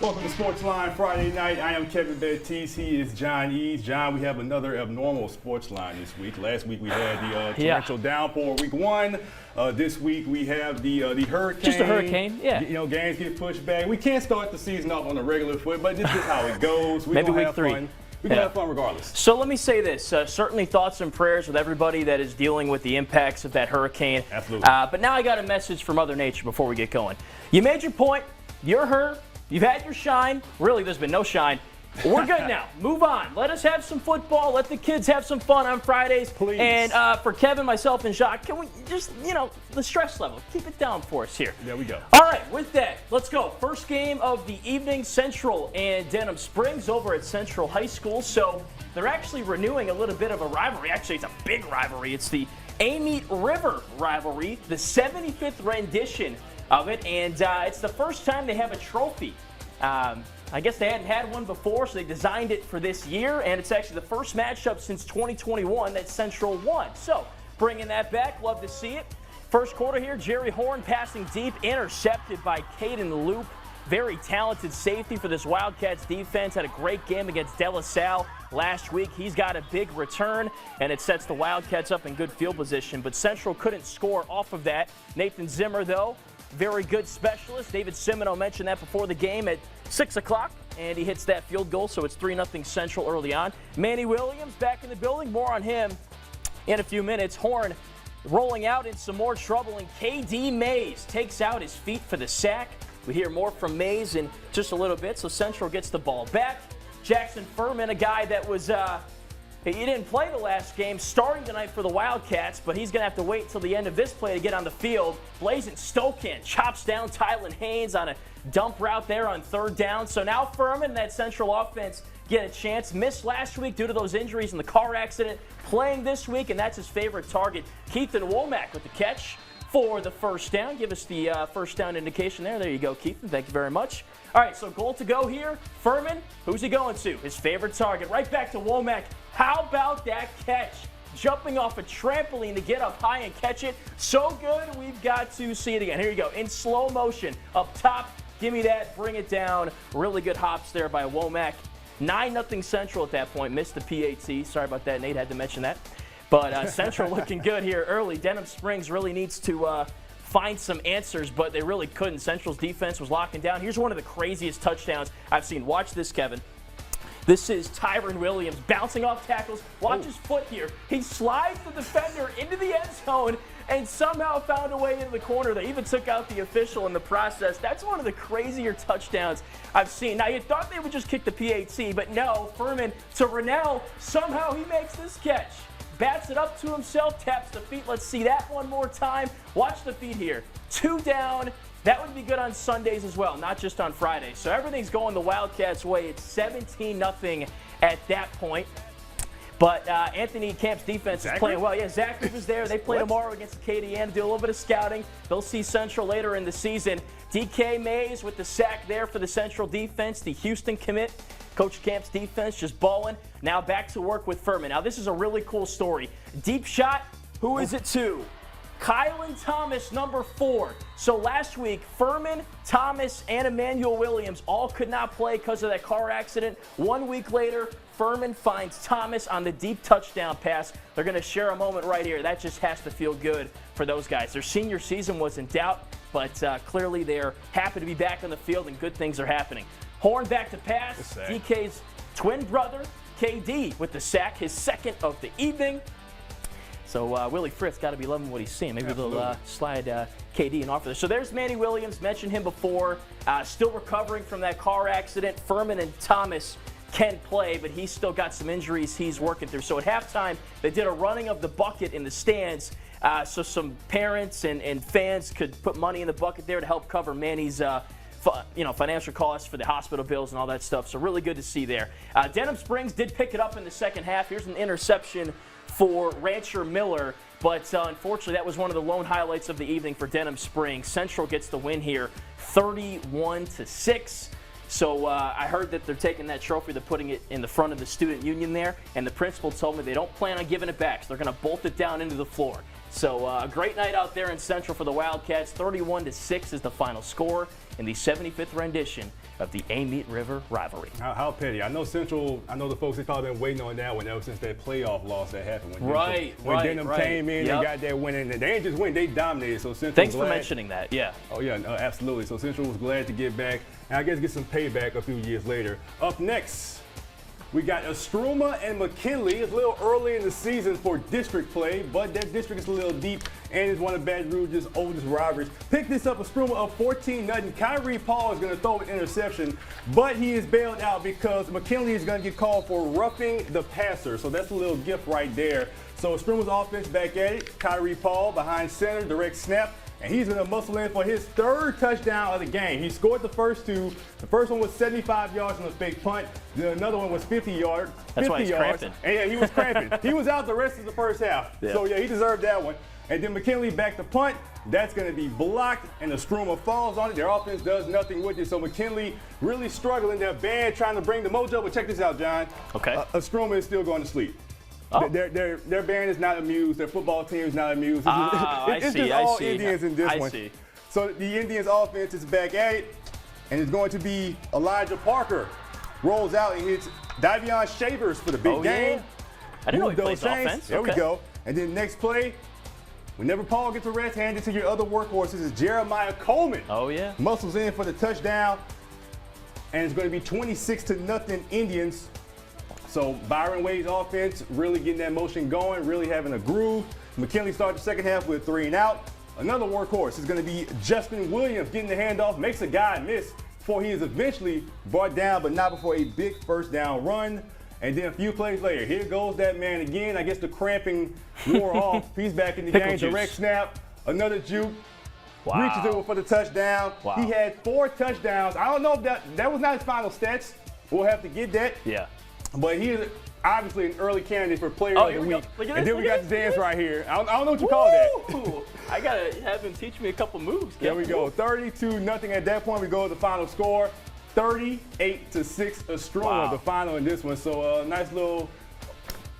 Welcome to Sportsline Friday Night. I am Kevin Baptiste. He is John Eads. John, we have another abnormal Sportsline this week. Last week we had the torrential downpour week 1. This week we have the hurricane. Just a hurricane, yeah. You know, games get pushed back. We can't start the season off on a regular foot, but this is how it goes. Maybe week 3. We're going to have fun regardless. So let me say this. Certainly thoughts and prayers with everybody that is dealing with the impacts of that hurricane. Absolutely. But now I got a message from Mother Nature before we get going. You made your point. You're hurt. You've had your shine. Really, there's been no shine. We're good now. Move on. Let us have some football. Let the kids have some fun on Fridays. Please. And for Kevin, myself, and Jacques, can we just, the stress level, keep it down for us here. There we go. All right, with that, let's go. First game of the evening, Central and Denham Springs over at Central High School. So they're actually renewing a little bit of a rivalry. Actually, it's a big rivalry. It's the Amite River rivalry, the 75th rendition of it, and it's the first time they have a trophy. I guess they hadn't had one before, so they designed it for this year, and it's actually the first matchup since 2021 that Central won. So bringing that back, love to see it. First quarter here, Jerry Horn passing deep, intercepted by Caden Loop. Very talented safety for this Wildcats defense. Had a great game against De La Salle last week. He's got a big return, and it sets the Wildcats up in good field position. But Central couldn't score off of that. Nathan Zimmer, though, very good specialist. David Simino mentioned that before the game at 6 o'clock, and he hits that field goal, so it's 3-0 Central early on. Manny Williams back in the building. More on him in a few minutes. Horn rolling out in some more trouble, and KD Mays takes out his feet for the sack. We hear more from Mays in just a little bit, so Central gets the ball back. Jackson Furman, a guy that was he didn't play the last game, starting tonight for the Wildcats, but he's going to have to wait till the end of this play to get on the field. Blazing Stokan chops down Tylen Haynes on a dump route there on 3rd down. So now Furman, that Central offense, get a chance. Missed last week due to those injuries in the car accident. Playing this week, and that's his favorite target. Keithan Womack with the catch for the first down. Give us the first down indication there. There you go, Keithan. Thank you very much. All right, so goal to go here. Furman, who's he going to? His favorite target. Right back to Womack. How about that catch? Jumping off a trampoline to get up high and catch it. So good, we've got to see it again. Here you go, in slow motion. Up top, give me that, bring it down. Really good hops there by Womack. 9-0 Central at that point. Missed the PAT. Sorry about that, Nate. Had to mention that. But Central looking good here early. Denham Springs really needs to find some answers, but they really couldn't. Central's defense was locking down. Here's one of the craziest touchdowns I've seen. Watch this, Kevin. This is Tyron Williams bouncing off tackles. Watch his foot here. He slides the defender into the end zone and somehow found a way into the corner. They even took out the official in the process. That's one of the crazier touchdowns I've seen. Now, you thought they would just kick the PAT, but no. Furman to Rennell. Somehow he makes this catch. Bats it up to himself, taps the feet. Let's see that one more time. Watch the feet here. 2 down. That would be good on Sundays as well, not just on Fridays. So everything's going the Wildcats' way. It's 17-0 at that point. But Anthony Camp's defense is playing well. Yeah, Zachary was there. They play tomorrow against Acadiana, do a little bit of scouting. They'll see Central later in the season. DK Mays with the sack there for the Central defense, the Houston commit. Coach Camp's defense just balling. Now back to work with Furman. Now this is a really cool story. Deep shot, who is it to? Kylan Thomas, number 4. So last week, Furman, Thomas, and Emmanuel Williams all could not play because of that car accident. 1 week later, Furman finds Thomas on the deep touchdown pass. They're going to share a moment right here. That just has to feel good for those guys. Their senior season was in doubt, but clearly they're happy to be back on the field and good things are happening. Horn back to pass. DK's twin brother, KD, with the sack, his second of the evening. So Willie Fritz got to be loving what he's seeing. Maybe they'll slide KD an offer there. So there's Manny Williams. Mentioned him before. Still recovering from that car accident. Furman and Thomas can play, but he's still got some injuries he's working through. So at halftime, they did a running of the bucket in the stands. So some parents and fans could put money in the bucket there to help cover Manny's financial costs for the hospital bills and all that stuff. So really good to see there. Denham Springs did pick it up in the second half. Here's an interception for Rancher Miller, but unfortunately that was one of the lone highlights of the evening for Denham Springs. Central gets the win here, 31-6. So I heard that they're taking that trophy, they're putting it in the front of the student union there, and the principal told me they don't plan on giving it back, so they're going to bolt it down into the floor. So a great night out there in Central for the Wildcats. 31-6 is the final score. in the 75th rendition of the Amite River rivalry. How petty. I know Central, I know the folks have probably been waiting on that one ever since that playoff loss that happened. When Denham came in and got that win, and they didn't just win, they dominated. So Central Thanks for mentioning that, yeah. Oh, yeah, no, absolutely. So Central was glad to get back, and I guess get some payback a few years later. Up next, we got Istrouma and McKinley. It's a little early in the season for district play, but that district is a little deep and is one of Baton Rouge's oldest rivalries. Pick this up, Istrouma up 14-0. Kyrie Paul is going to throw an interception, but he is bailed out because McKinley is going to get called for roughing the passer. So that's a little gift right there. So Istrouma's offense back at it. Kyrie Paul behind center, direct snap. And he's going to muscle in for his third touchdown of the game. He scored the first two. The first one was 75 yards on a fake punt. Then another one was 50 yards. That's why he's cramping. And yeah, he was cramping. He was out the rest of the first half. Yeah. So yeah, he deserved that one. And then McKinley back to punt. That's going to be blocked, and Istrouma falls on it. Their offense does nothing with it. So McKinley really struggling. Their band trying to bring the mojo. But check this out, John. Okay. Istrouma is still going to sleep. Oh. Their band is not amused. Their football team is not amused. It's just all Indians in this one. See. So the Indians' offense is back at it, and it's going to be Elijah Parker rolls out and hits Davion Shavers for the big game. Yeah. I didn't know he plays offense. There we go. And then next play, whenever Paul gets a rest, hand it to your other workhorses is Jeremiah Coleman. Oh yeah. Muscles in for the touchdown, and it's going to be 26-0 Indians. So Byron Wade's offense really getting that motion going, really having a groove. McKinley started the second half with 3 and out. Another workhorse is going to be Justin Williams getting the handoff, makes a guy miss before he is eventually brought down, but not before a big first down run. And then a few plays later, here goes that man again. I guess the cramping wore off. He's back in the game. Direct snap, another juke. Wow. Reaches over for the touchdown. Wow. He had 4 touchdowns. I don't know if that was not his final stats. We'll have to get that. Yeah. But he is obviously an early candidate for player of the week. And then we got the dance right here. I don't know what you call that. I got to have him teach me a couple moves. There we go. 32-0 at that point. We go to the final score. 38-6 Istrouma, the final in this one. So nice little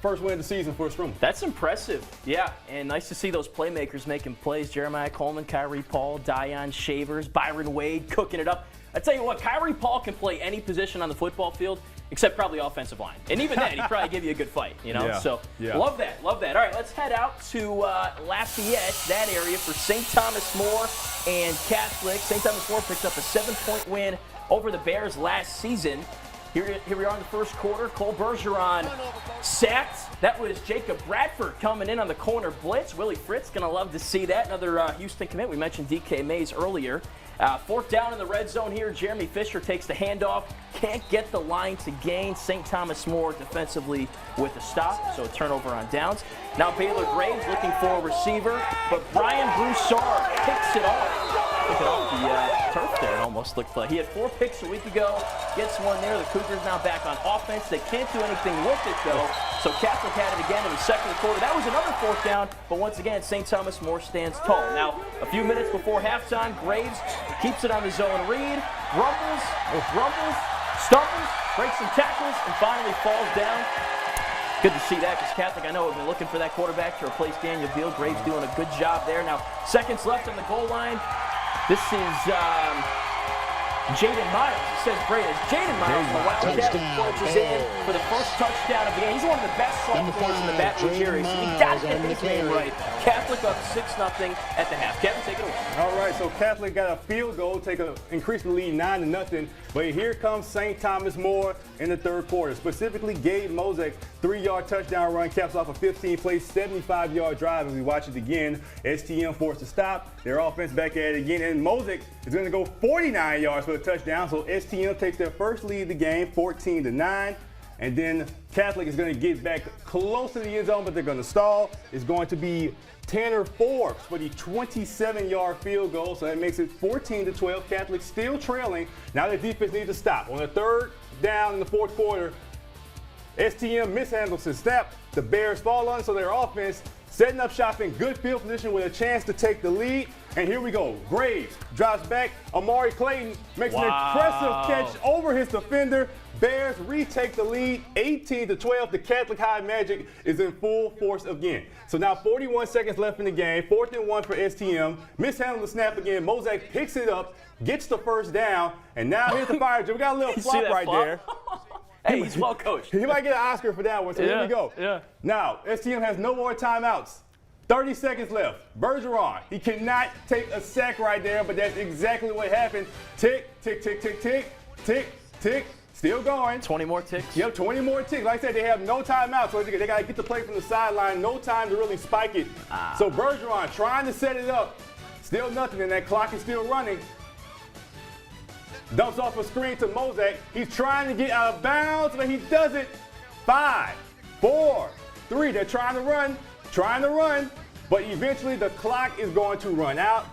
first win of the season for Istrouma. That's impressive. Yeah, and nice to see those playmakers making plays. Jeremiah Coleman, Kyrie Paul, Davion Shavers, Byron Wade cooking it up. I tell you what, Kyrie Paul can play any position on the football field except probably offensive line. And even then, he'd probably give you a good fight, you know? Yeah. Love that, love that. All right, let's head out to Lafayette, that area, for St. Thomas More and Catholic. St. Thomas More picked up a 7-point win over the Bears last season. Here we are in the first quarter. Cole Bergeron sacked. That was Jacob Bradford coming in on the corner blitz. Willie Fritz going to love to see that. Another Houston commit. We mentioned DK Mays earlier. 4th down in the red zone here. Jeremy Fisher takes the handoff. Can't get the line to gain. St. Thomas More defensively with a stop. So a turnover on downs. Now Baylor Graves looking for a receiver. But Brian Broussard picks it off. Took it off the turf there, it almost looked like. He had 4 picks a week ago, gets one there. The Cougars now back on offense. They can't do anything with it, though. So Catholic had it again in the second quarter. That was another 4th down, but once again, St. Thomas More stands tall. Now, a few minutes before halftime, Graves keeps it on the zone read, rumbles, stumbles, breaks some tackles, and finally falls down. Good to see that because Catholic, I know, have been looking for that quarterback to replace Daniel Beal. Graves doing a good job there. Now, seconds left on the goal line. This is Jaden Miles. It says Brady. Jaden Miles, the Wildcat, punches in for the first touchdown of the game. He's one of the best sophomores in the Baton Rouge area, so you got to get his name right. Catholic up 6-0 at the half. Kevin, take it away. All right, so Catholic got a field goal, increase the lead 9-0. But here comes St. Thomas More in the third quarter. Specifically, Gabe Mozek, 3-yard touchdown run, caps off a 15-play, 75-yard drive. As we watch it again, STM forced to stop. Their offense back at it again, and Mozek is going to go 49 yards for the touchdown. So STM takes their first lead of the game, 14-9. And then Catholic is going to get back close to the end zone, but they're going to stall. It's going to be Tanner Forbes for the 27-yard field goal, so that makes it 14-12. Catholic still trailing. Now the defense needs to stop. On the 3rd down in the 4th quarter, STM mishandles his snap. The Bears fall on, so their offense setting up shop in good field position with a chance to take the lead. And here we go. Graves drops back. Amari Clayton makes an impressive catch over his defender. Bears retake the lead 18-12. The Catholic High Magic is in full force again. So now 41 seconds left in the game. 4th and 1 for STM. Mishandling the snap again. Mosaic picks it up, gets the first down, and now here's the fire drill. We got a little flop right there. Hey, he's well coached. He might get an Oscar for that one, so here we go. Yeah. Now, STM has no more timeouts. 30 seconds left. Bergeron, he cannot take a sack right there, but that's exactly what happened. Tick, tick, tick, tick, tick, tick, tick. Still going. 20 more ticks? Yep, 20 more ticks. Like I said, they have no timeout, so they got to get the play from the sideline. No time to really spike it. So Bergeron trying to set it up. Still nothing, and that clock is still running. Dumps off a screen to Mosaic. He's trying to get out of bounds, but he doesn't. 5, 4, 3. They're trying to run, but eventually the clock is going to run out.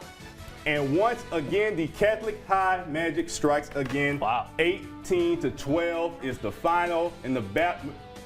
And once again, the Catholic High Magic strikes again. Wow. 18-12 is the final in the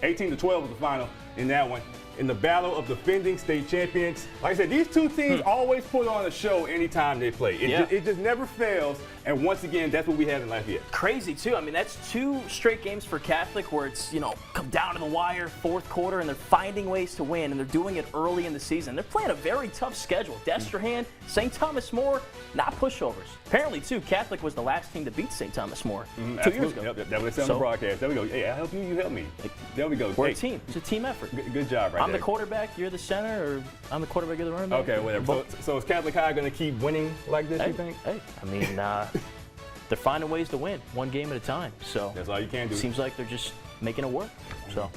18-12 is the final in that one. In the battle of defending state champions. Like I said, these two teams always put on a show anytime they play. It just never fails. And once again, that's what we have in Lafayette. Crazy, too. I mean, that's 2 straight games for Catholic where it's, come down to the wire, 4th quarter, and they're finding ways to win, and they're doing it early in the season. They're playing a very tough schedule. Destrehan, St. Thomas More, not pushovers. Apparently, too, Catholic was the last team to beat St. Thomas More 2 years ago. Yep, that was on the broadcast. There we go. Hey, I help you, you help me. There we go. We're a team. It's a team effort. Good job right there. I'm the quarterback, you're the center, or I'm the quarterback, you're the running back. Okay, whatever. So is Catholic High going to keep winning like this, you think? Hey, I mean, they're finding ways to win, 1 game at a time. So that's all you can do. Seems like they're just making it work. So,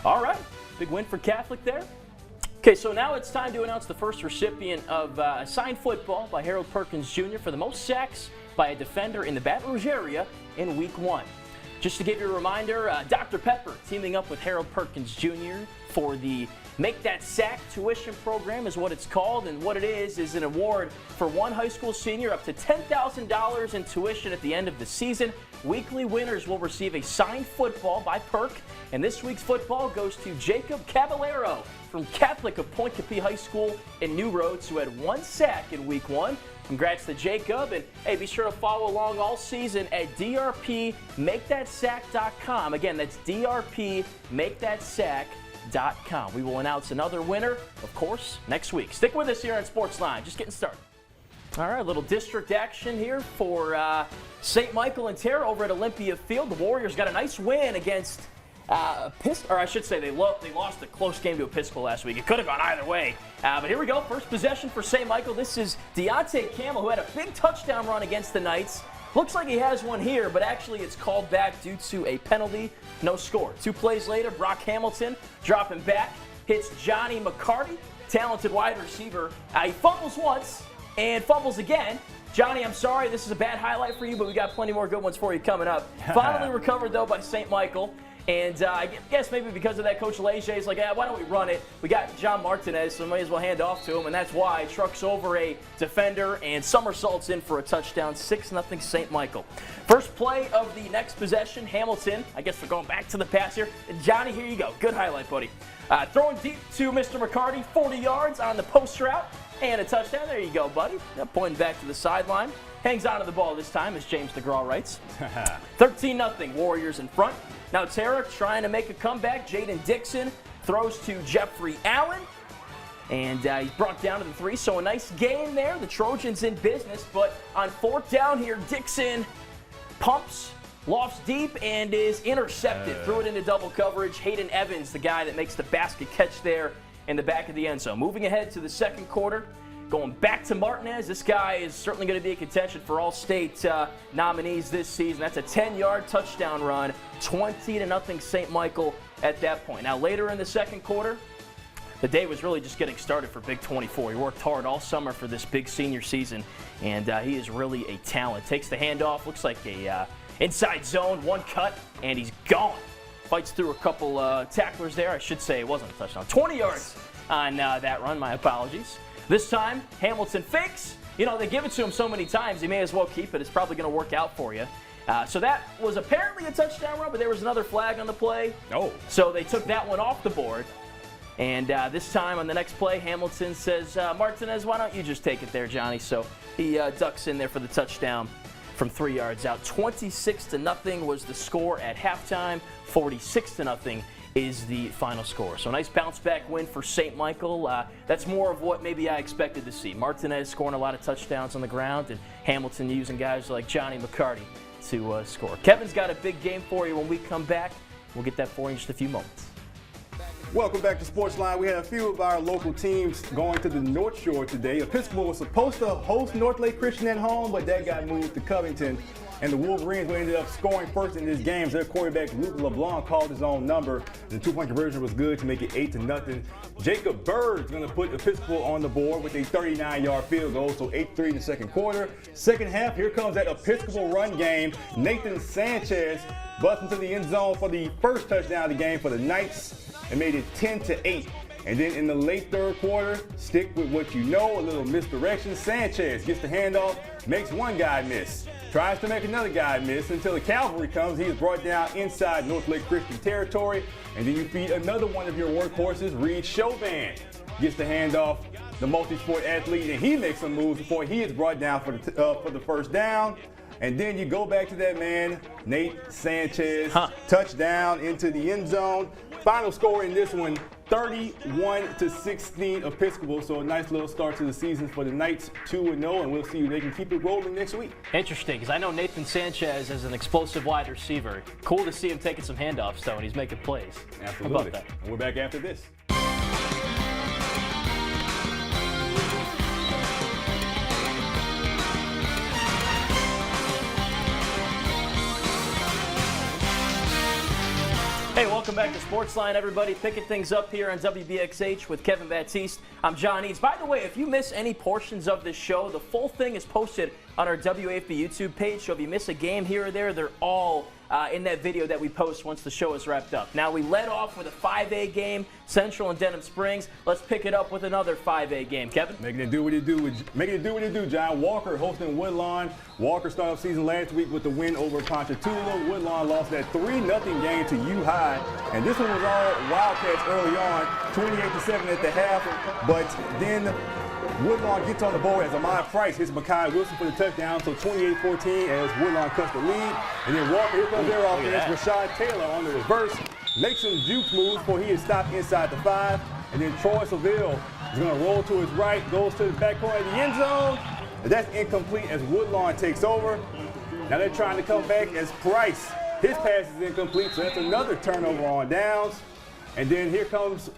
all right, big win for Catholic there. Okay, so now it's time to announce the first recipient of signed football by Harold Perkins Jr. for the most sacks by a defender in the Baton Rouge area in Week 1. Just to give you a reminder, Dr. Pepper teaming up with Harold Perkins Jr. for the Make That Sack tuition program is what it's called, and what it is an award for one high school senior up to $10,000 in tuition at the end of the season. Weekly winners will receive a signed football by Perk, and this week's football goes to Jacob Caballero from Catholic of Point Capee High School in New Roads, who had 1 sack in Week 1. Congrats to Jacob, and hey, be sure to follow along all season at drpmakethatsack.com. Again, that's drpmakethatsack.com. We will announce another winner, of course, next week. Stick with us here on Sportsline. Just getting started. All right, a little district action here for St. Michael and Terra over at Olympia Field. The Warriors got a nice win against Episcopal, or I should say they lost a close game to Episcopal last week. It could have gone either way. But here we go. First possession for St. Michael. This is Deontay Campbell, who had a big touchdown run against the Knights. Looks like he has one here, but actually it's called back due to a penalty. No score. 2 plays later, Brock Hamilton dropping back, hits Johnny McCarty, talented wide receiver. He fumbles once and fumbles again. Johnny, I'm sorry, this is a bad highlight for you, but we got plenty more good ones for you coming up. Finally recovered, though, by St. Michael. And I guess maybe because of that, Coach Leger is like, why don't we run it? We got John Martinez, so we might as well hand off to him, and that's why. Trucks over a defender and somersaults in for a touchdown, 6-0 St. Michael. First play of the next possession, Hamilton. I guess we're going back to the pass here. And Johnny, here you go. Good highlight, buddy. Throwing deep to Mr. McCarty, 40 yards on the post route, and a touchdown. There you go, buddy. Pointing back to the sideline. Hangs on to the ball this time, as James DeGraw writes. 13-0, Warriors in front. Now Terra trying to make a comeback. Jaden Dixon throws to Jeffrey Allen, and he's brought down to the 3. So a nice game there. The Trojans in business, but on 4th down here, Dixon pumps, lofts deep, and is intercepted. Threw it into double coverage. Hayden Evans, the guy that makes the basket catch there in the back of the end zone. Moving ahead to the second quarter. Going back to Martinez. This guy is certainly going to be a contention for All-State nominees this season. That's a 10-yard touchdown run, 20-0 St. Michael at that point. Now, later in the second quarter, the day was really just getting started for Big 24. He worked hard all summer for this big senior season, and he is really a talent. Takes the handoff, looks like a inside zone, 1 cut, and he's gone. Fights through a couple tacklers there. I should say it wasn't a touchdown. 20 yards on that run. My apologies. This time, Hamilton fakes. They give it to him so many times, he may as well keep it. It's probably going to work out for you. So that was apparently a touchdown run, but there was another flag on the play. Oh. So they took that one off the board. And this time on the next play, Hamilton says, Martinez, why don't you just take it there, Johnny? So he ducks in there for the touchdown from 3 yards out. 26-0 was the score at halftime. 46-0 is the final score. So nice bounce back win for St. Michael. That's more of what maybe I expected to see. Martinez scoring a lot of touchdowns on the ground, and Hamilton using guys like Johnny McCarty to score. Kevin's got a big game for you when we come back. We'll get that for you in just a few moments. Welcome back to Sportsline. We had a few of our local teams going to the North Shore today. Episcopal was supposed to host Northlake Christian at home, but that got moved to Covington. And the Wolverines ended up scoring first in this game. Their quarterback, Luke LeBlanc, called his own number. The two-point conversion was good to make it 8-0. Jacob Bird's going to put Episcopal on the board with a 39-yard field goal, so 8-3 in the second quarter. Second half, here comes that Episcopal run game. Nathan Sanchez busts into the end zone for the first touchdown of the game for the Knights and made it 10-8. And then in the late third quarter, stick with what you know, a little misdirection. Sanchez gets the handoff, makes one guy miss. Tries to make another guy miss until the cavalry comes. He is brought down inside Northlake Christian territory. And then you feed another one of your workhorses, Reed Chauvin. Gets the handoff, the multi-sport athlete, and he makes some moves before he is brought down for the first down. And then you go back to that man, Nate Sanchez, touchdown into the end zone. Final score in this one, 31-16 Episcopal. So a nice little start to the season for the Knights, 2-0, and we'll see if they can keep it rolling next week. Interesting, because I know Nathan Sanchez is an explosive wide receiver. Cool to see him taking some handoffs, though, and he's making plays. Absolutely. How about that? And we're back after this. Hey, welcome back to Sportsline, everybody. Picking things up here on WBXH with Kevin Baptiste. I'm John Eads. By the way, if you miss any portions of this show, the full thing is posted on our WAFB YouTube page. So if you miss a game here or there, they're all in that video that we post once the show is wrapped up. Now, we led off with a 5A game, Central and Denham Springs. Let's pick it up with another 5A game. Kevin? Making it do what it do, John. Walker hosting Woodlawn. Walker started off season last week with the win over Ponchatoula. Woodlawn lost that 3-0 game to U High. And this one was all Wildcats early on, 28-7 at the half. But then Woodlawn gets on the board as Ahmad Price hits Makai Wilson for the touchdown, so 28-14 as Woodlawn cuts the lead. And then Walker, here comes their offense, Rashad Taylor on the reverse, makes some juke moves before he is stopped inside the 5. And then Troy Seville is going to roll to his right, goes to the back corner of the end zone. And that's incomplete as Woodlawn takes over. Now they're trying to come back as Price. His pass is incomplete, so that's another turnover on downs. And then here comes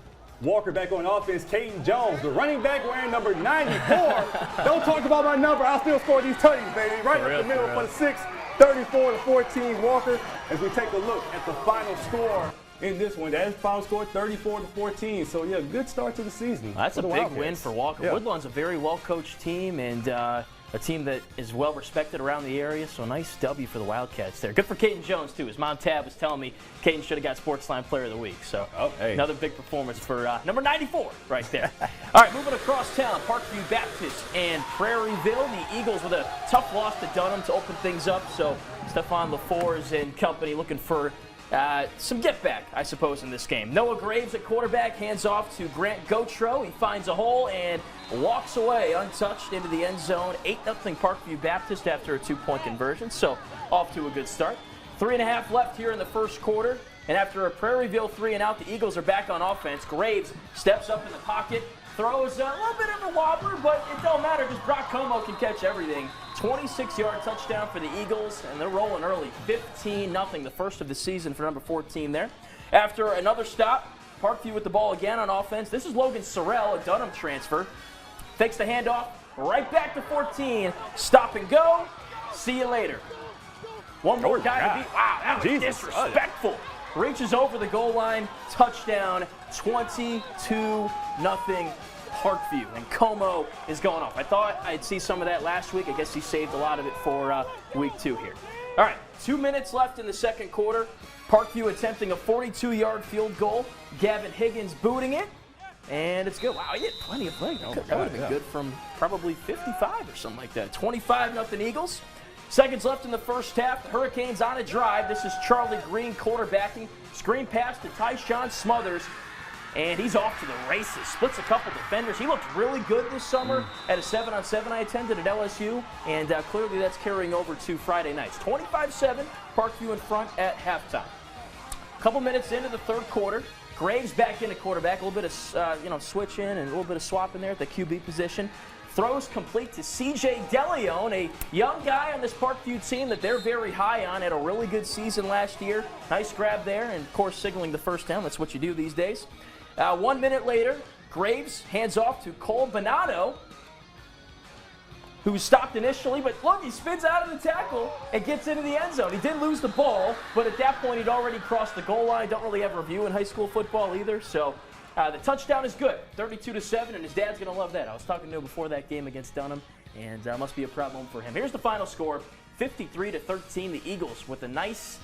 Walker back on offense, Caden Jones, the running back wearing number 94. Don't talk about my number, I'll still score these tutties, baby. Right up the middle for the 6, 34-14 Walker. As we take a look at the final score in this one, that is final score 34-14. So yeah, good start to the season. That's a big win for Walker. Yeah. Woodlawn's a very well-coached team and a team that is well-respected around the area, so nice W for the Wildcats there. Good for Caden Jones, too. His mom, Tab, was telling me Caden should have got Sportsline Player of the Week. So another big performance for number 94 right there. All right, moving across town, Parkview Baptist and Prairieville. The Eagles with a tough loss to Denham to open things up, so Stephon LaFours and company looking for some get back, I suppose, in this game. Noah Graves at quarterback, hands off to Grant Gautreaux. He finds a hole and walks away untouched into the end zone. 8-0 Parkview Baptist after a 2-point conversion, so off to a good start. 3.5 left here in the first quarter, and after a Prairieville 3-and-out, the Eagles are back on offense. Graves steps up in the pocket, throws a little bit of a wobbler, but it don't matter because Brock Como can catch everything. 26-yard touchdown for the Eagles, and they're rolling early, 15-0, the first of the season for number 14 there. After another stop, Parkview with the ball again on offense. This is Logan Sorrell, a Denham transfer. Takes the handoff, right back to 14. Stop and go. See you later. One more guy to beat. Wow, that was disrespectful. Reaches over the goal line, touchdown, 22-0 Parkview. And Como is going off. I thought I'd see some of that last week. I guess he saved a lot of it for week 2 here. All right, 2 minutes left in the second quarter. Parkview attempting a 42-yard field goal. Gavin Higgins booting it. And it's good. Wow, he hit plenty of legs. That would have been good from probably 55 or something like that. 25-0 Eagles. Seconds left in the first half. The Hurricanes on a drive. This is Charlie Green quarterbacking. Screen pass to Tyshawn Smothers. And he's off to the races. Splits a couple defenders. He looked really good this summer at a 7-on-7 I attended at LSU. And clearly that's carrying over to Friday nights. 25-7, Parkview in front at halftime. A couple minutes into the third quarter. Graves back into quarterback. A little bit of switch in and a little bit of swap in there at the QB position. Throws complete to CJ DeLeon, a young guy on this Parkview team that they're very high on. Had a really good season last year. Nice grab there, and of course signaling the first down. That's what you do these days. 1 minute later, Graves hands off to Cole Bonato, who stopped initially, but look, he spins out of the tackle and gets into the end zone. He didn't lose the ball, but at that point he'd already crossed the goal line. Don't really have review in high school football either, so the touchdown is good, 32-7, and his dad's going to love that. I was talking to him before that game against Denham, and must be a proud moment for him. Here's the final score, 53-13. The Eagles with a nice,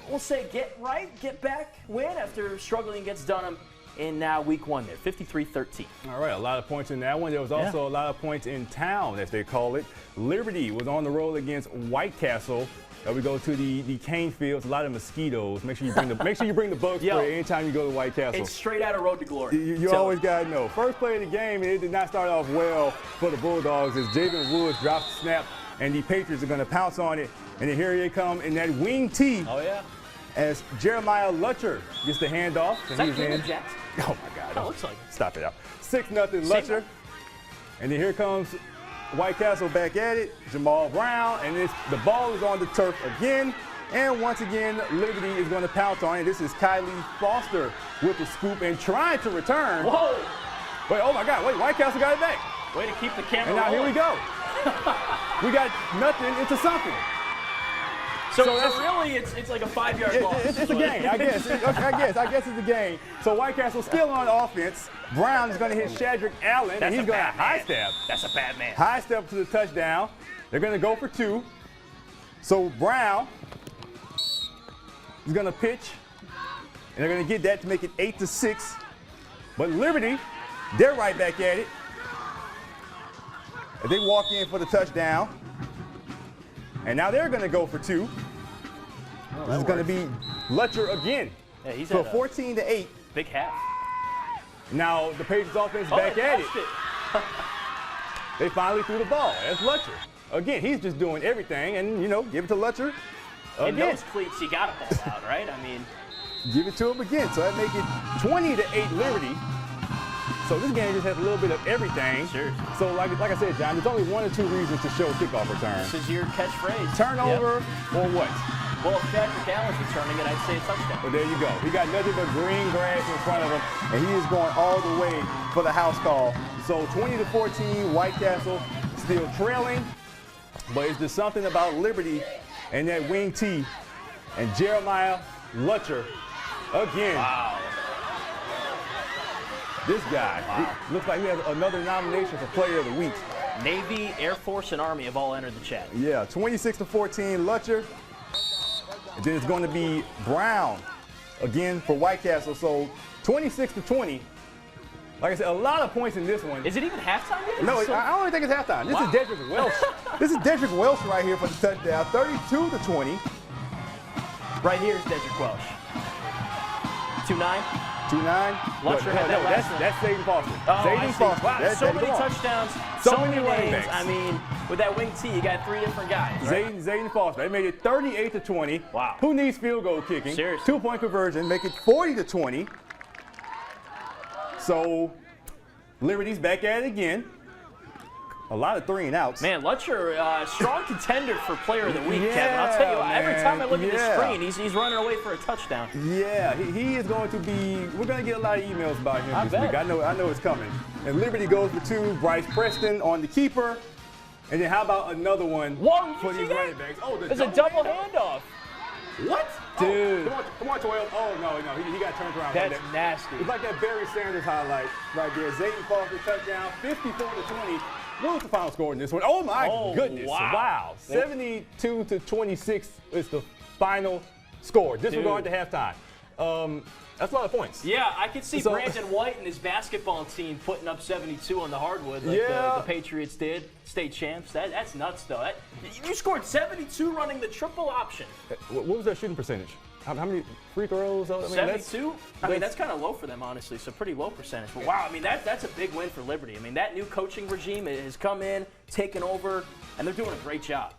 we'll say get back win after struggling against Denham in week 1 there, 53-13. All right, a lot of points in that one. There was also a lot of points in town, as they call it. Liberty was on the road against White Castle. We go to the cane fields, a lot of mosquitoes. Make sure you bring the bug spray anytime you go to White Castle. It's straight out of Road to Glory. You always got to know. First play of the game, it did not start off well for the Bulldogs as Javen Woods drops the snap, and the Patriots are going to pounce on it. And then here they come in that wing tee. Oh, yeah. As Jeremiah Lutcher gets the handoff. Is that Keenan Jets? Oh, my God. Oh, looks like it. Stop it out. 6-0 Lutcher. And then here comes White Castle back at it. Jamal Brown. And the ball is on the turf again. And once again, Liberty is going to pounce on it. This is Kylie Foster with the scoop and trying to return. Whoa. Wait, oh, my God. Wait, White Castle got it back. Way to keep the camera And now rolling. here we go. We got nothing into something. So really, it's like a 5-yard ball. It's a game, I guess. I guess it's a game. So White Castle still on offense. Brown is going to hit Shadrick Allen, and he's going to high step. That's a bad man. High step to the touchdown. They're going to go for 2. So Brown is going to pitch, and they're going to get that to make it 8-6. But Liberty, they're right back at it. They walk in for the touchdown. And now they're going to go for 2. This is going to be Lutcher again. Yeah, he's so at 14-8. Big half. Now the Patriots offense is back at it. They finally threw the ball. That's Lutcher. Again, he's just doing everything, and give it to Lutcher. In those cleats, you got to ball out, right? I mean, give it to him again. So that make it 20-8 Liberty. So this game just has a little bit of everything. Sure. So like I said, John, there's only 1 or 2 reasons to show kickoff return. This is your catchphrase. Turnover or what? Well, if Shadrick Allen's returning it, I'd say a touchdown. Well, there you go. He got nothing but green grass in front of him, and he is going all the way for the house call. So 20-14, White Castle still trailing, but it's just something about Liberty and that wing tee and Jeremiah Lutcher again. Wow. This guy looks like he has another nomination for Player of the Week. Navy, Air Force, and Army have all entered the chat. Yeah, 26-14, Lutcher. And then it's going to be Brown again for White Castle. So 26-20. Like I said, a lot of points in this one. Is it even halftime yet? No, I don't even think it's halftime. This is Dedrick Welsh. This is Dedrick Welsh right here for the touchdown. 32-20. Right here is Dedrick Welsh. 2-9. 2-9. Lutcher had that last one. That's Zayden Foster. Oh, Zayden Foster. Wow, so many touchdowns, so many running names. backs. I mean, with that wing tee, you got 3 different guys. Right? Zayden Foster. They made it 38-20. Wow. Who needs field goal kicking? Seriously. 2-point conversion. Make it 40-20. So Liberty's back at it again. A lot of 3 and outs. Man, Lutcher, strong contender for Player of the Week, Yeah, Kevin. I'll tell you what, every time I look at the yeah. screen, he's running away for a touchdown. Yeah, he is going to be. We're going to get a lot of emails about him this bet. week. I know it's coming. And Liberty goes for 2. Bryce Preston on the keeper. And then how about another one for these running backs? Oh, there's a double handoff. What? Dude. Oh, come on, 12. Oh, no, he got turned around. That's like that. nasty. It's like that Barry Sanders highlight right there. Zayden Foster touchdown, 54-20. What was the final score in this one? Oh, my goodness. Wow. 72-26 is the final score. Disregard to halftime. That's a lot of points. Yeah, I could see Brandon White and his basketball team putting up 72 on the hardwood like the Patriots did, state champs. That's nuts, though. You scored 72 running the triple option. What was their shooting percentage? How many free throws? 72? That's kind of low for them, honestly, so pretty low percentage. But wow, that's a big win for Liberty. That new coaching regime has come in, taken over, and they're doing a great job.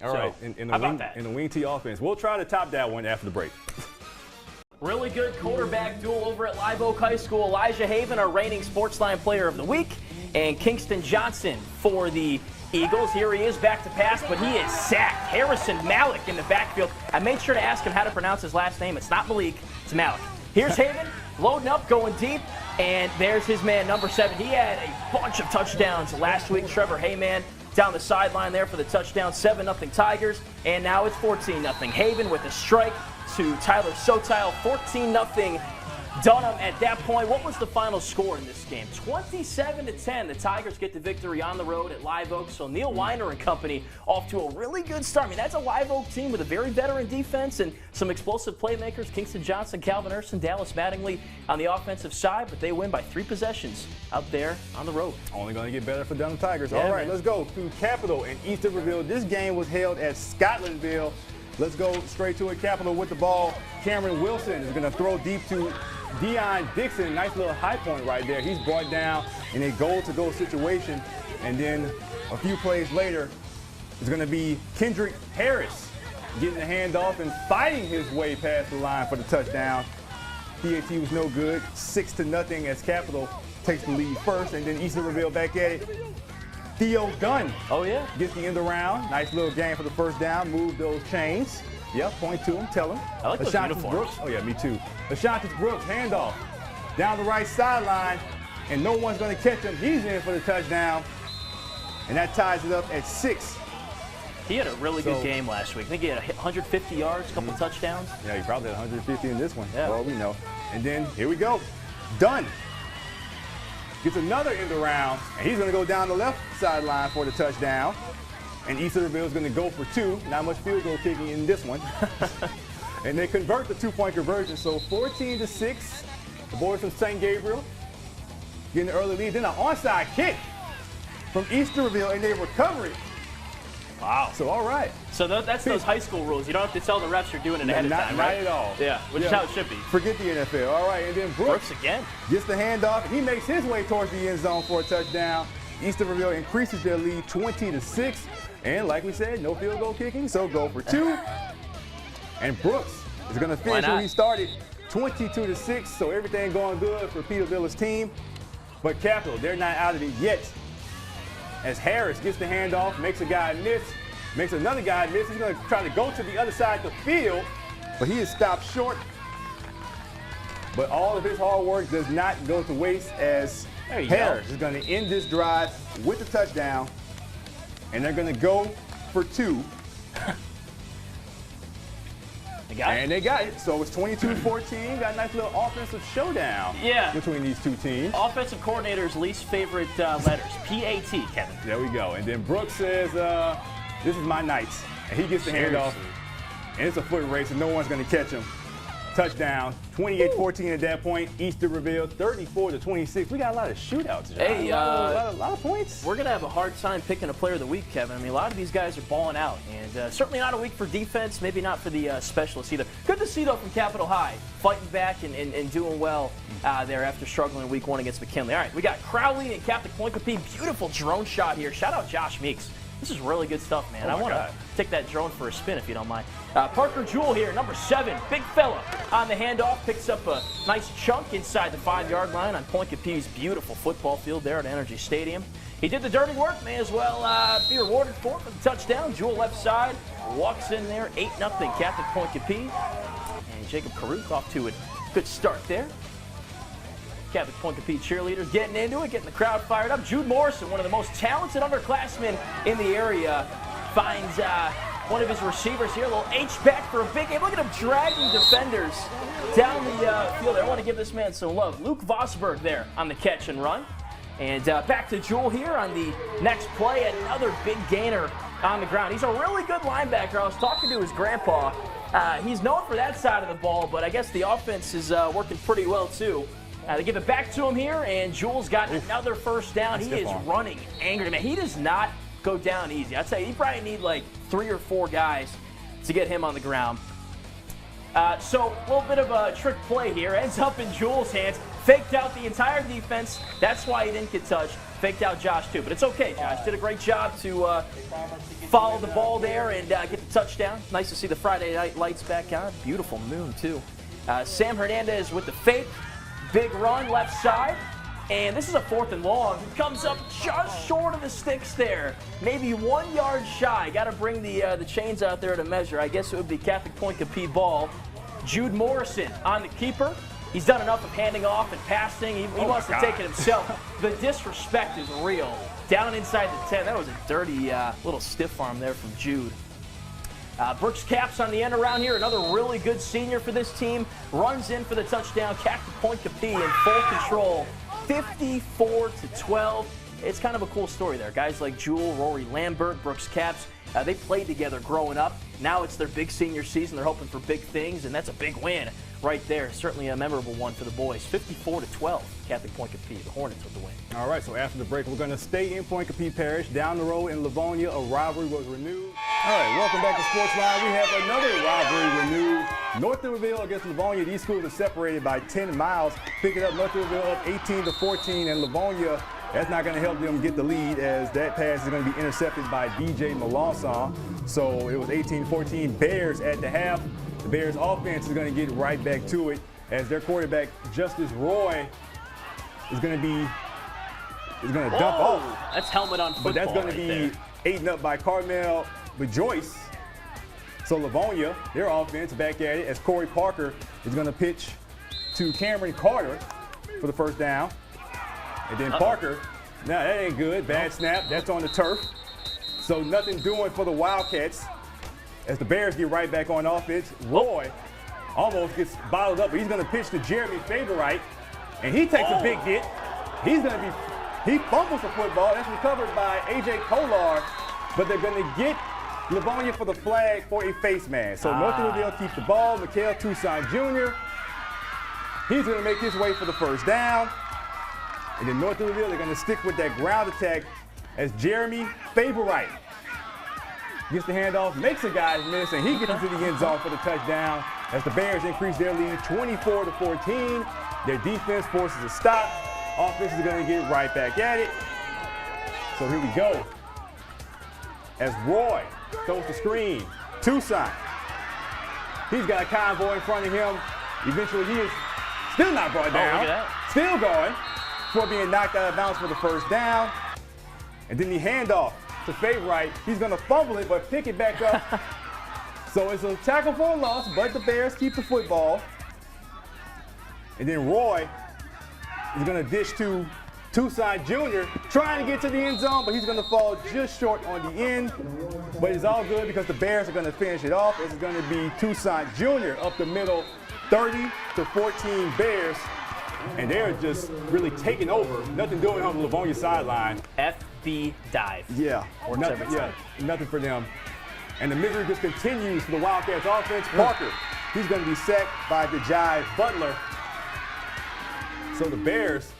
All right, in the wing T offense. We'll try to top that one after the break. Really good quarterback duel over at Live Oak High School. Elijah Haven, our reigning Sportsline Player of the Week, and Kingston Johnson for the Eagles. Here he is back to pass, but he is sacked. Harrison Malik in the backfield. I made sure to ask him how to pronounce his last name. It's not Malik, it's Malik. Here's Haven, loading up, going deep, and there's his man, number 7. He had a bunch of touchdowns last week. Trevor Hayman down the sideline there for the touchdown. 7-0 Tigers, and now it's 14-0. Haven with a strike to Tyler Sotile. 14-0 Denham at that point. What was the final score in this game? 27-10. The Tigers get the victory on the road at Live Oak. So Neil Weiner and company off to a really good start. That's a Live Oak team with a very veteran defense and some explosive playmakers. Kingston Johnson, Calvin Erson, Dallas Mattingly on the offensive side, but they win by 3 possessions out there on the road. Only going to get better for Denham Tigers. Yeah, all right, man. Let's go to Capital and Iberville. This game was held at Scotlandville. Let's go straight to it. Capital with the ball. Cameron Wilson is going to throw deep to Deion Dixon. Nice little high point right there. He's brought down in a goal-to-goal situation. And then a few plays later, it's going to be Kendrick Harris getting the handoff and fighting his way past the line for the touchdown. PAT was no good. 6-0 as Capital takes the lead first. And then Iberville back at it. Theo Gunn gets the end around. Nice little game for the first down. Move those chains. Yep, point to him, tell him. I like those uniforms. Brooks. Oh, yeah, me too. Ashantis Brooks, handoff. Down the right sideline, and no one's going to catch him. He's in for the touchdown, and that ties it up at 6. He had a really good game last week. I think he had 150 yards, a couple touchdowns. Yeah, he probably had 150 in this one. Yeah. Well, we know. And then, here we go. Dunn gets another end around, and he's going to go down the left sideline for the touchdown. And Iberville is going to go for 2. Not much field goal kicking in this one. And they convert the 2-point conversion. So 14-6. The boys from St. Gabriel getting the early lead. Then an onside kick from Iberville, and they recover it. Wow. So, all right. So that's those high school rules. You don't have to tell the refs you're doing it ahead of time, right? Not at all. Yeah, which is how it should be. Forget the NFL. All right, and then Brooks again gets the handoff. He makes his way towards the end zone for a touchdown. Iberville increases their lead 20-6. And like we said, no field goal kicking, so go for 2. And Brooks is going to finish where he started, 22-6. So everything going good for Peterville's team. But Capital, they're not out of it yet. As Harris gets the handoff, makes a guy miss, makes another guy miss. He's going to try to go to the other side of the field, but he is stopped short. But all of his hard work does not go to waste as Harris is going to end this drive with the touchdown. And they're going to go for 2. They got it. So it's 22-14. Got a nice little offensive showdown between these two teams. Offensive coordinator's least favorite letters, P-A-T, Kevin. There we go. And then Brooks says, this is my night. And he gets the handoff. And it's a foot race, and no one's going to catch him. Touchdown, 28-14 at that point. Iberville, 34-26. We got a lot of shootouts. Hey, a lot of points. We're going to have a hard time picking a player of the week, Kevin. A lot of these guys are balling out, and certainly not a week for defense, maybe not for the specialists either. Good to see, though, from Capitol High, fighting back and doing well there after struggling in week 1 against McKinley. All right, we got Crowley and Catholic Point Capee. Beautiful drone shot here. Shout out Josh Meeks. This is really good stuff, man. I want to take that drone for a spin if you don't mind. Parker Jewell here, number 7, big fella on the handoff, picks up a nice chunk inside the 5-yard line on Point Capee's beautiful football field there at Energy Stadium. He did the dirty work, may as well be rewarded for it with the touchdown. Jewell left side, walks in there, 8-0 Catholic Point Capee. And Jacob Caruth off to a good start there. Catholic Point Capee cheerleaders getting into it, getting the crowd fired up. Jude Morrison, one of the most talented underclassmen in the area, finds one of his receivers here, a little H-back for a big game. Look at him dragging defenders down the field. I want to give this man some love. Luke Vosberg there on the catch and run. And back to Jewell here on the next play. Another big gainer on the ground. He's a really good linebacker. I was talking to his grandpa He's known for that side of the ball, but I guess the offense is working pretty well, too. They give it back to him here, and Jules got another first down. He is running angry, man. He does not go down easy. I'd say you probably need like 3 or 4 guys to get him on the ground. So a little bit of a trick play here. Ends up in Jules' hands. Faked out the entire defense. That's why he didn't get touched. Faked out Josh, too. But it's okay, Josh. Did a great job to follow the ball there and get the touchdown. Nice to see the Friday night lights back on. Beautiful moon, too. Sam Hernandez with the fake. Big run left side. And this is a 4th and long. He comes up just short of the sticks there. Maybe 1 yard shy. Got to bring the chains out there to measure. I guess it would be Catholic Point Capee ball. Jude Morrison on the keeper. He's done enough of handing off and passing. He wants to take it himself. The disrespect is real. Down inside the 10. That was a dirty little stiff arm there from Jude. Brooks Caps on the end around here. Another really good senior for this team. Runs in for the touchdown. Catholic Point Capee in full control. 54-12. It's kind of a cool story there. Guys like Jewel, Rory Lambert, Brooks Caps, they played together growing up. Now it's their big senior season. They're hoping for big things, and that's a big win right there. Certainly a memorable one for the boys. 54-12, Catholic Point Capee. The Hornets with the win. All right, so after the break, we're going to stay in Point Capee Parish. Down the road in Livonia, a rivalry was renewed. All right, welcome back to Sportsline. We have another rivalry renewed. North Iberville against Livonia. These schools are separated by 10 miles. Picking up North Iberville up 18-14, and Livonia, that's not going to help them get the lead, as that pass is going to be intercepted by DJ Melanson. So it was 18-14 Bears at the half. The Bears offense is going to get right back to it, as their quarterback, Justice Roy, is going to dump off. That's helmet on football. But that's going to be eaten up by Carmel Joyce. So Livonia, their offense, back at it, as Corey Parker is going to pitch to Cameron Carter for the first down. And then Parker, now that ain't good. Bad snap. That's on the turf. So nothing doing for the Wildcats as the Bears get right back on offense. Roy almost gets bottled up, but he's going to pitch to Jeremy Favorite, and he takes a big hit. He fumbles the football. That's recovered by A.J. Kolar, but they're going to get Livonia for the flag for a face mask. So North Iberville keeps the ball. Mikael Toussaint Jr., he's going to make his way for the first down. And then North Iberville, they're going to stick with that ground attack as Jeremy Favorite gets the handoff, makes a guy miss, and he gets into the end zone for the touchdown as the Bears increase their lead 24-14. Their defense forces a stop. Offense is going to get right back at it. So here we go. As Roy throws the screen, Toussaint. He's got a convoy in front of him. Eventually, he is still not brought down. Look at that. Still going before being knocked out of bounds for the first down. And then the handoff to Favorite. He's going to fumble it, but pick it back up. So it's a tackle for a loss, but the Bears keep the football. And then Roy is going to dish to Toussaint Jr., trying to get to the end zone, but he's going to fall just short on the end. But it's all good because the Bears are going to finish it off. It's going to be Toussaint Jr. up the middle, 30-14 Bears. And they're just really taking over. Nothing doing on the Livonia sideline. FB dive. Yeah, nothing for them. And the misery just continues for the Wildcats offense. Parker, he's going to be sacked by the Jive Butler. So the Bears,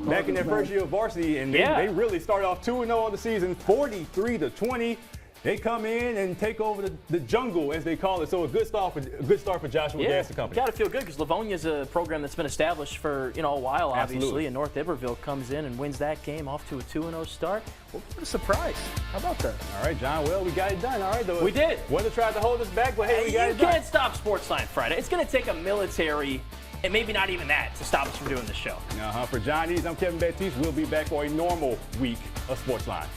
back in their first year of varsity, and they really start off 2-0 on the season, 43-20. They come in and take over the jungle, as they call it. So a good start for Joshua Gas and Company. Got to feel good because Livonia is a program that's been established for a while, obviously. Absolutely. And North Iberville comes in and wins that game off to a 2-0 start. What a surprise! How about that? All right, John. Well, we got it done. All right, though. We did. Weather tried to hold us back, but hey, we got it done. You can't stop Sportsline Friday. It's going to take a military, and maybe not even that, to stop us from doing the show. For John Eads, I'm Kevin Baptiste. We'll be back for a normal week of Sportsline.